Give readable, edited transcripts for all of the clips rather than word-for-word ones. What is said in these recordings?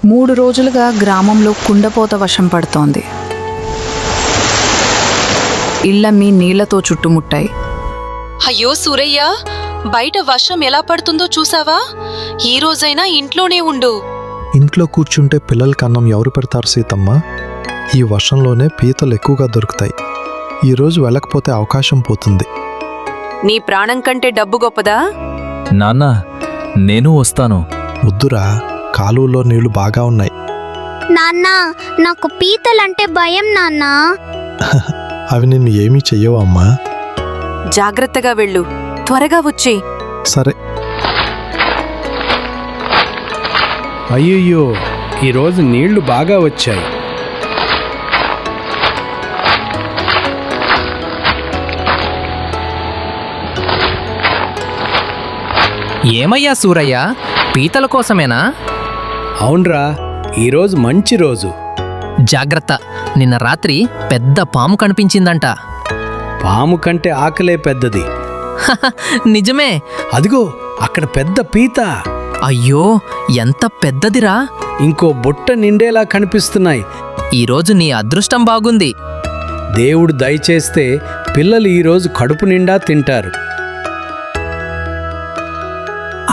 3 రోజులుగా గ్రామంలో కుండపోత వర్షం పడుతోంది. ఇళ్ళన్నీ నీళ్లతో చుట్టుముట్టాయి. అయ్యో సూరయ్య, బయట వర్షం ఎలా పడుతుందో చూసావా? ఈ రోజైనా ఇంట్లోనే ఉండు. ఇంట్లో కూర్చుంటే పిల్లలకి అన్నం ఎవరు పెడతారు సీతమ్మ? ఈ వర్షంలోనే పీతలు ఎక్కువగా దొరుకుతాయి. ఈరోజు వెళ్ళకపోతే అవకాశం పోతుంది. నీ ప్రాణం కంటే డబ్బు గొప్పదా? నాన్న, నేను వస్తాను. వద్దురా, కాలువలో నీళ్లు బాగా ఉన్నాయి. నాన్న, నాకు పీతలంటే భయం నాన్న. అవి నిన్ను ఏమీ చెయ్యవు అమ్మా. జాగ్రత్తగా వెళ్ళు, త్వరగా వచ్చి. సరే. అయ్యయ్యో, ఈరోజు నీళ్లు బాగా వచ్చాయి. ఏమయ్యా సూరయ్య, పీతల కోసమేనా? అవునరా, ఈరోజు మంచి రోజు. జాగ్రత్త, నిన్న రాత్రి పెద్ద పాము కనిపించిందంట. పాము కంటే ఆకలే పెద్దది. నిజమే. అదిగో అక్కడ పెద్ద పీత. అయ్యో, ఎంత పెద్దదిరా! ఇంకో బుట్ట నిండేలా కనిపిస్తున్నాయి. ఈరోజు నీ అదృష్టం బాగుంది. దేవుడు దయచేస్తే పిల్లలు ఈరోజు కడుపు నిండా తింటారు.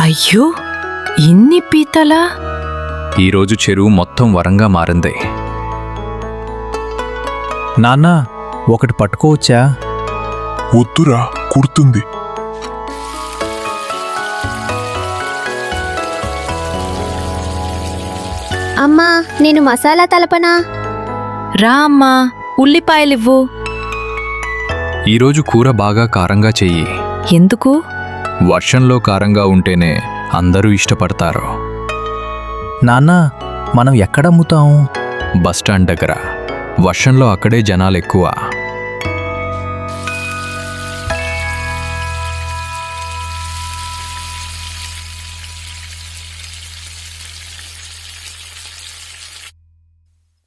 అయ్యో, ఇన్ని పీతలా? ఈరోజు చెరువు మొత్తం వరంగా మారింది. నాన్న, ఒకటి పట్టుకోవచ్చా? వద్దురా, కుడుతుంది. అమ్మా, నేను మసాలా తలపనా? రా అమ్మా, ఉల్లిపాయలివ్వు. ఈరోజు కూర బాగా కారంగా చెయ్యి. ఎందుకు? వర్షంలో కారంగా ఉంటేనే అందరూ ఇష్టపడతారు. నాన్న, మనం ఎక్కడమ్ముతాం? బస్టాండ్ దగ్గర. వర్షంలో అక్కడే జనాలు ఎక్కువ.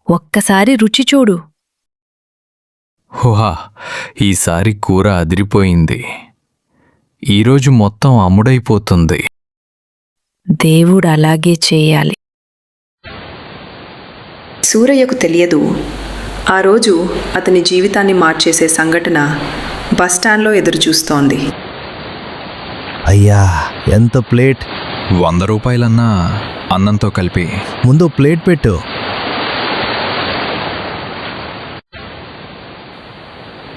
ఒక్కసారి రుచి చూడు. హోహా, ఈసారి కూర అదిరిపోయింది. ఈరోజు మొత్తం అమ్ముడైపోతుంది. దేవుడు అలాగే చేయాలి. సూరయ్యకు తెలియదు, ఆ రోజు అతని జీవితాన్ని మార్చేసే సంఘటన బస్టాండ్లో ఎదురుచూస్తోంది. అయ్యా, ఎంత ప్లేట్? 100 రూపాయలన్నా అన్నంతో కలిపి. ముందు ప్లేట్ పెట్టు.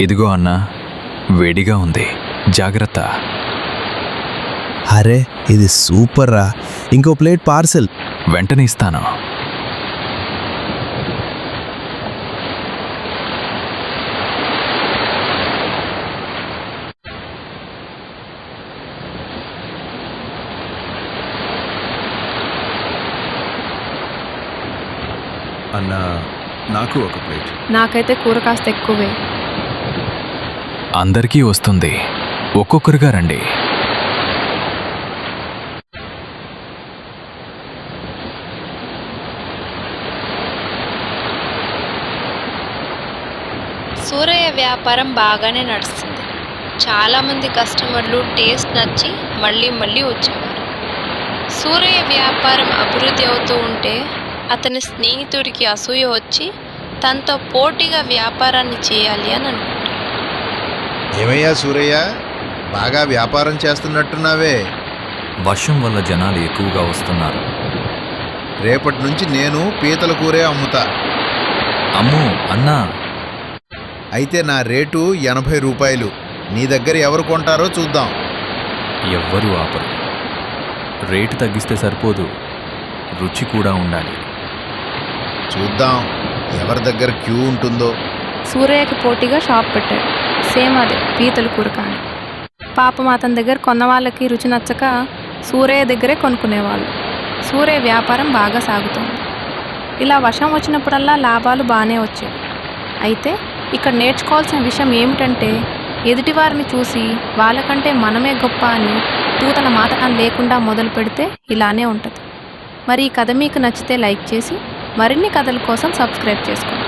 ఇదిగో అన్నా, వేడిగా ఉంది, జాగ్రత్త. అరే, ఇది సూపర్ రా. ఇంకో ప్లేట్ పార్సెల్. వెంటనే ఇస్తాను. అన్నా, నాకు ఒక ప్లేట్. నాకైతే కూర కాస్త ఎక్కువే. అందరికీ వస్తుంది, ఒక్కొక్కరుగా రండి. సూరయ్య వ్యాపారం బాగానే నడుస్తుంది. చాలామంది కస్టమర్లు టేస్ట్ నచ్చి మళ్ళీ మళ్ళీ వచ్చేవారు. సూరయ్య వ్యాపారం అభివృద్ధి అవుతూ ఉంటే అతని స్నేహితుడికి అసూయ వచ్చి తనతో పోటీగా వ్యాపారాన్ని చేయాలి అని అనుకుంటాడు. ఏమయ్యా సూరయ్య, బాగా వ్యాపారం చేస్తున్నట్టున్నావే. వర్షం వల్ల జనాలు ఎక్కువగా వస్తున్నారు. రేపటి నుంచి నేను పీతల కూరే అమ్ముతా. అమ్మో అన్నా, అయితే నా రేటు 80 రూపాయలు. నీ దగ్గర ఎవరు కొంటారో చూద్దాం. ఎవ్వరూ ఆపరు. రేటు తగ్గిస్తే సరిపోదు, రుచి కూడా ఉండాలి. చూద్దాం ఎవరి దగ్గర క్యూ ఉంటుందో. సూరయ్యకి పోటీగా షాప్ పెట్టాడు. సేమ్ అదే పీతల కూర. కానీ పాపం అతని దగ్గర కొన్న వాళ్ళకి రుచి నచ్చక సూరయ్య దగ్గరే కొనుక్కునేవాళ్ళు. సూరయ్య వ్యాపారం బాగా సాగుతుంది. ఇలా వర్షం వచ్చినప్పుడల్లా లాభాలు బాగానే వచ్చేవి. అయితే ఇక్కడ నేర్చుకోవాల్సిన విషయం ఏమిటంటే, ఎదుటివారిని చూసి వాళ్ళకంటే మనమే గొప్ప అని తూతల మాటకం లేకుండా మొదలు పెడితే ఇలానే ఉంటుంది. మరి ఈ కథ మీకు నచ్చితే లైక్ చేసి మరిన్ని కథల కోసం సబ్స్క్రైబ్ చేసుకోండి.